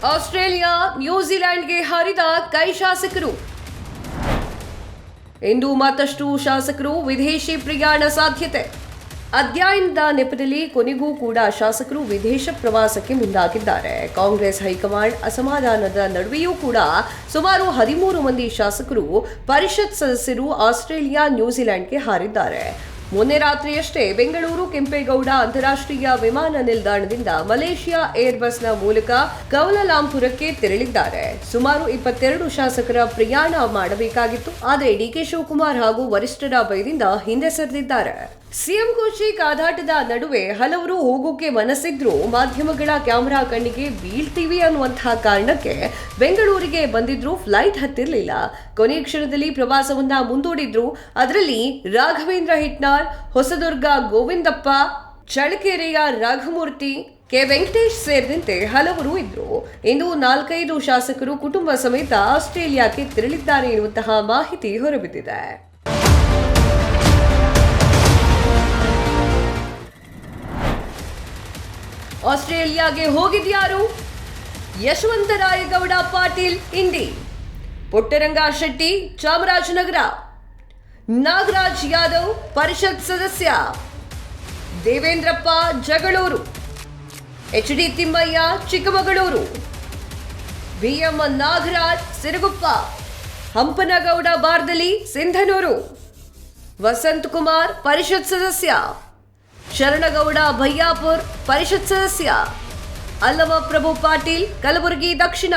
Australia ನ್ಯೂಜಿಲೆಂಡ್ಗೆ ಹಾರಿದ ಕೈ ಶಾಸಕರು. ಇಂದು ಮತ್ತಷ್ಟು ಶಾಸಕರು ವಿದೇಶಿ ಪ್ರಯಾಣ ಸಾಧ್ಯತೆ. ಅಧ್ಯಯನದ ನೆಪದಲ್ಲಿ ಕೊನೆಗೂ ಕೂಡ ಶಾಸಕರು ವಿದೇಶ ಪ್ರವಾಸಕ್ಕೆ ಮುಂದಾಗಿದ್ದಾರೆ. ಕಾಂಗ್ರೆಸ್ ಹೈಕಮಾಂಡ್ ಅಸಮಾಧಾನದ ನಡುವೆಯೂ ಕೂಡ ಸುಮಾರು 13 ಮಂದಿ ಶಾಸಕರು ಪರಿಷತ್ ಸದಸ್ಯರು ಆಸ್ಟ್ರೇಲಿಯಾ ನ್ಯೂಜಿಲೆಂಡ್ಗೆ ಹಾರಿದ್ದಾರೆ. ಮೊನ್ನೆ ರಾತ್ರಿಯಷ್ಟೇ ಬೆಂಗಳೂರು ಕೆಂಪೇಗೌಡ ಅಂತಾರಾಷ್ಟ್ರೀಯ ವಿಮಾನ ನಿಲ್ದಾಣದಿಂದ ಮಲೇಷಿಯಾ ಏರ್ಬಸ್ನ ಮೂಲಕ ಕೌಲಾಲಂಪುರಕ್ಕೆ ತೆರಳಿದ್ದಾರೆ. ಸುಮಾರು 22 ಶಾಸಕರ ಪ್ರಯಾಣ ಮಾಡಬೇಕಾಗಿತ್ತು. ಆದರೆ ಡಿಕೆ ಶಿವಕುಮಾರ್ ಹಾಗೂ ವರಿಷ್ಠರ ಭಯದಿಂದ ಹಿಂದೆ ಸರಿದಿದ್ದಾರೆ. ಸಿಎಂ ಕುರ್ಚಿ ಕಾದಾಟದ ನಡುವೆ ಹಲವರು ಹೋಗೋಕೆ ಮನಸ್ಸಿದ್ರು ಮಾಧ್ಯಮಗಳ ಕ್ಯಾಮೆರಾ ಕಣ್ಣಿಗೆ ಬೀಳ್ತೀವಿ ಅನ್ನುವಂತಹ ಕಾರಣಕ್ಕೆ ಬೆಂಗಳೂರಿಗೆ ಬಂದಿದ್ರು, ಫ್ಲೈಟ್ ಹತ್ತಿರಲಿಲ್ಲ. ಕೊನೆಯ ಕ್ಷಣದಲ್ಲಿ ಪ್ರವಾಸವನ್ನ ಮುಂದೂಡಿದ್ರು. ಅದರಲ್ಲಿ ರಾಘವೇಂದ್ರ ಹಿಟ್ನಾಳ್, ಹೊಸದುರ್ಗ ಗೋವಿಂದಪ್ಪ, ಚಳ್ಳಕೆರೆಯ ರಾಘಮೂರ್ತಿ, ಕೆ ವೆಂಕಟೇಶ್ ಸೇರಿದಂತೆ ಹಲವರು ಇದ್ರು. ಇಂದು 4-5 ಶಾಸಕರು ಕುಟುಂಬ ಸಮೇತ ಆಸ್ಟ್ರೇಲಿಯಾಕ್ಕೆ ತೆರಳಿದ್ದಾರೆ ಎನ್ನುವಂತಹ ಮಾಹಿತಿ ಹೊರಬಿದ್ದಿದೆ. ಆಸ್ಟ್ರೇಲಿಯಾಗೆ ಹೋಗಿದ್ಯಾರು? ಯಶವಂತರಾಯಗೌಡ ಪಾಟೀಲ್ ಇಂಡಿ, ಪುಟ್ಟರಂಗ ಶೆಟ್ಟಿ ಚಾಮರಾಜನಗರ, ನಾಗರಾಜ್ ಯಾದವ್ ಪರಿಷತ್ ಸದಸ್ಯ, ದೇವೇಂದ್ರಪ್ಪ ಜಗಳೂರು, ಎಚ್.ಡಿ. ತಿಮ್ಮಯ್ಯ ಚಿಕ್ಕಮಗಳೂರು, ಬಿಎಂ ನಾಗರಾಜ್ ಸಿರುಗುಪ್ಪ, ಹಂಪನಗೌಡ ಬಾರ್ದಲಿ ಸಿಂಧನೂರು, ವಸಂತ್ ಕುಮಾರ್ ಪರಿಷತ್ ಸದಸ್ಯ, ಶರಣಗೌಡ ಭಯ್ಯಾಪುರ್ ಪರಿಷತ್ ಸದಸ್ಯ, ಅಲ್ಲಮ ಪ್ರಭು ಪಾಟೀಲ್ ಕಲಬುರಗಿ ದಕ್ಷಿಣ,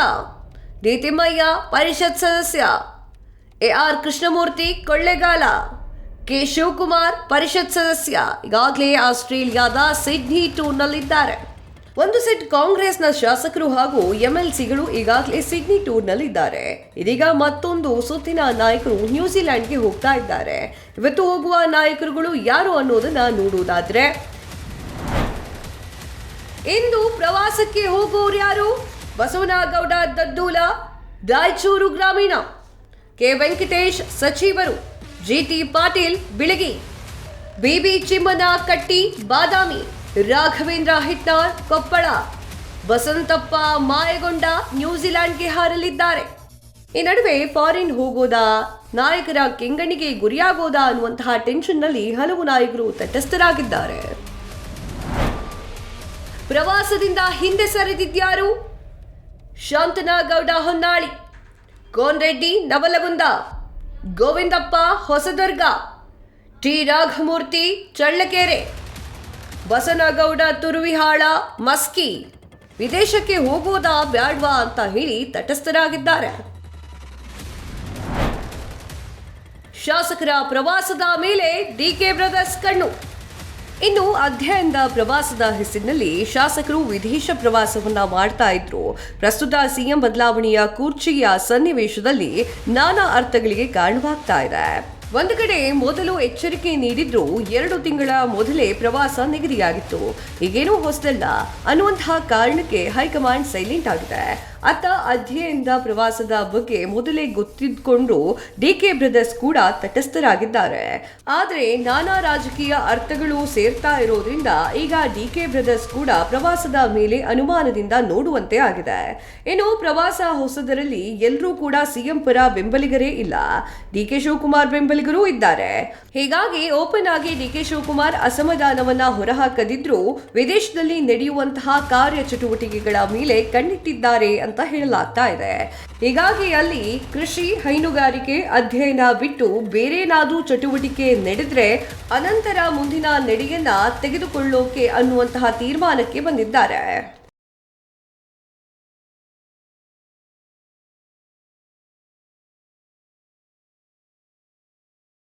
ಡಿ ತಿಮ್ಮಯ್ಯ ಪರಿಷತ್ ಸದಸ್ಯ, ಎಆರ್ ಕೃಷ್ಣಮೂರ್ತಿ ಕೊಳ್ಳೇಗಾಲ, ಕೆ ಶಿವಕುಮಾರ್ ಪರಿಷತ್ ಸದಸ್ಯ ಈಗಾಗಲೇ ಆಸ್ಟ್ರೇಲಿಯಾದ ಸಿಡ್ನಿ ಟೂರ್ನಲ್ಲಿದ್ದಾರೆ. ಒಂದು ಸೆಟ್ ಕಾಂಗ್ರೆಸ್ನ ಶಾಸಕರು ಹಾಗೂ ಎಂಎಲ್ಸಿಗಳು ಈಗಾಗಲೇ ಸಿಡ್ನಿ ಟೂರ್ನಲ್ಲಿದ್ದಾರೆ. ಇದೀಗ ಮತ್ತೊಂದು ಸುತ್ತಿನ ನಾಯಕರು ನ್ಯೂಜಿಲೆಂಡ್ಗೆ ಹೋಗ್ತಾ ಇದ್ದಾರೆ. ಇವತ್ತು ಹೋಗುವ ನಾಯಕರುಗಳು ಯಾರು ಅನ್ನೋದನ್ನ ನೋಡುವುದಾದ್ರೆ, ಇಂದು ಪ್ರವಾಸಕ್ಕೆ ಹೋಗುವವರು ಯಾರು? ಬಸವನಗೌಡ ದದ್ದೂಲ ರಾಯಚೂರು ಗ್ರಾಮೀಣ, ಕೆ ವೆಂಕಟೇಶ್ ಸಚಿವರು, ಜಿಟಿ ಪಾಟೀಲ್ ಬಿಳಗಿ, ಬಿಬಿ ಚಿಮ್ಮನ ಕಟ್ಟಿ ಬಾದಾಮಿ, ರಾಘವೇಂದ್ರ ಹಿಟ್ನಾಳ್ ಕೊಪ್ಪಳ, ವಸಂತಪ್ಪ ಮಾಯಗೊಂಡ ನ್ಯೂಜಿಲೆಂಡ್ಗೆ ಹಾರಲಿದ್ದಾರೆ. ಈ ನಡುವೆ ಫಾರಿನ್ ಹೋಗೋದಾ, ನಾಯಕರ ಕೆಂಗಣ್ಣಿಗೆ ಗುರಿಯಾಗೋದಾ ಅನ್ನುವಂತಹ ಟೆನ್ಷನ್ನಲ್ಲಿ ಹಲವು ನಾಯಕರು ತಟಸ್ಥರಾಗಿದ್ದಾರೆ. ಪ್ರವಾಸದಿಂದ ಹಿಂದೆ ಸರಿದಿದ್ಯಾರು? ಶಾಂತನಗೌಡ ಹೊನ್ನಾಳಿ, ಕೋನ್ರೆಡ್ಡಿ ನವಲಗುಂದ, ಗೋವಿಂದಪ್ಪ ಹೊಸದುರ್ಗ, ಟಿ ರಾಘಮೂರ್ತಿ ಚಳ್ಳಕೆರೆ, ಬಸನಗೌಡ ತುರುವಿಹಾಳ ಮಸ್ಕಿ ವಿದೇಶಕ್ಕೆ ಹೋಗೋದಾ ಬ್ಯಾಡ್ವಾ ಅಂತ ಹೇಳಿ ತಟಸ್ಥರಾಗಿದ್ದಾರೆ. ಶಾಸಕರ ಪ್ರವಾಸದ ಮೇಲೆ ಡಿಕೆ ಬ್ರದರ್ಸ್ ಕಣ್ಣು. ಇನ್ನು ಅಧ್ಯಯನದ ಪ್ರವಾಸದ ಹೆಸರಿನಲ್ಲಿ ಶಾಸಕರು ವಿದೇಶ ಪ್ರವಾಸವನ್ನ ಮಾಡ್ತಾ ಇದ್ರು. ಪ್ರಸ್ತುತ ಸಿಎಂ ಬದಲಾವಣೆಯ ಕುರ್ಚಿಯ ಸನ್ನಿವೇಶದಲ್ಲಿ ನಾನಾ ಅರ್ಥಗಳಿಗೆ ಕಾರಣವಾಗ್ತಾ ಇದೆ. ಒಂದು ಕಡೆ ಮೊದಲು ಎಚ್ಚರಿಕೆ ನೀಡಿದ್ರು, 2 ತಿಂಗಳ ಮೊದಲೇ ಪ್ರವಾಸ ನಿಗದಿಯಾಗಿತ್ತು, ಈಗೇನೂ ಹೊಸದಲ್ಲ ಅನ್ನುವಂತಹ ಕಾರಣಕ್ಕೆ ಹೈಕಮಾಂಡ್ ಸೈಲೆಂಟ್ ಆಗಿದೆ. ಅತ್ತ ಅಧ್ಯಯನದ ಪ್ರವಾಸದ ಬಗ್ಗೆ ಮೊದಲೇ ಗೊತ್ತಿದ್ಕೊಂಡು ಡಿಕೆ ಬ್ರದರ್ಸ್ ಕೂಡ ತಟಸ್ಥರಾಗಿದ್ದಾರೆ. ಆದರೆ ನಾನಾ ರಾಜಕೀಯ ಅರ್ಥಗಳು ಸೇರ್ತಾ ಇರೋದ್ರಿಂದ ಈಗ ಡಿಕೆ ಬ್ರದರ್ಸ್ ಕೂಡ ಪ್ರವಾಸದ ಮೇಲೆ ಅನುಮಾನದಿಂದ ನೋಡುವಂತೆ ಆಗಿದೆ. ಇನ್ನು ಪ್ರವಾಸ ಹೊಸದರಲ್ಲಿ ಎಲ್ಲರೂ ಕೂಡ ಸಿಎಂ ಪರ ಬೆಂಬಲಿಗರೇ ಇಲ್ಲ, ಡಿಕೆ ಶಿವಕುಮಾರ್ ಬೆಂಬಲಿಗರೂ ಇದ್ದಾರೆ. ಹೀಗಾಗಿ ಓಪನ್ ಆಗಿ ಡಿಕೆ ಶಿವಕುಮಾರ್ ಅಸಮಾಧಾನವನ್ನ ಹೊರಹಾಕದಿದ್ರೂ ವಿದೇಶದಲ್ಲಿ ನಡೆಯುವಂತಹ ಕಾರ್ಯಚಟುವಟಿಕೆಗಳ ಮೇಲೆ ಕಣ್ಣಿಟ್ಟಿದ್ದಾರೆ ಅಂತ ಹೇಳಲಾಗ್ತಾ ಇದೆ. ಹೀಗಾಗಿ ಅಲ್ಲಿ ಕೃಷಿ, ಹೈನುಗಾರಿಕೆ, ಅಧ್ಯಯನ ಬಿಟ್ಟು ಬೇರೇನಾದ್ರೂ ಚಟುವಟಿಕೆ ನಡೆದ್ರೆ ಅನಂತರ ಮುಂದಿನ ನಡೆಯನ್ನ ತೆಗೆದುಕೊಳ್ಳೋಕೆ ಅನ್ನುವಂತಹ ತೀರ್ಮಾನಕ್ಕೆ ಬಂದಿದ್ದಾರೆ.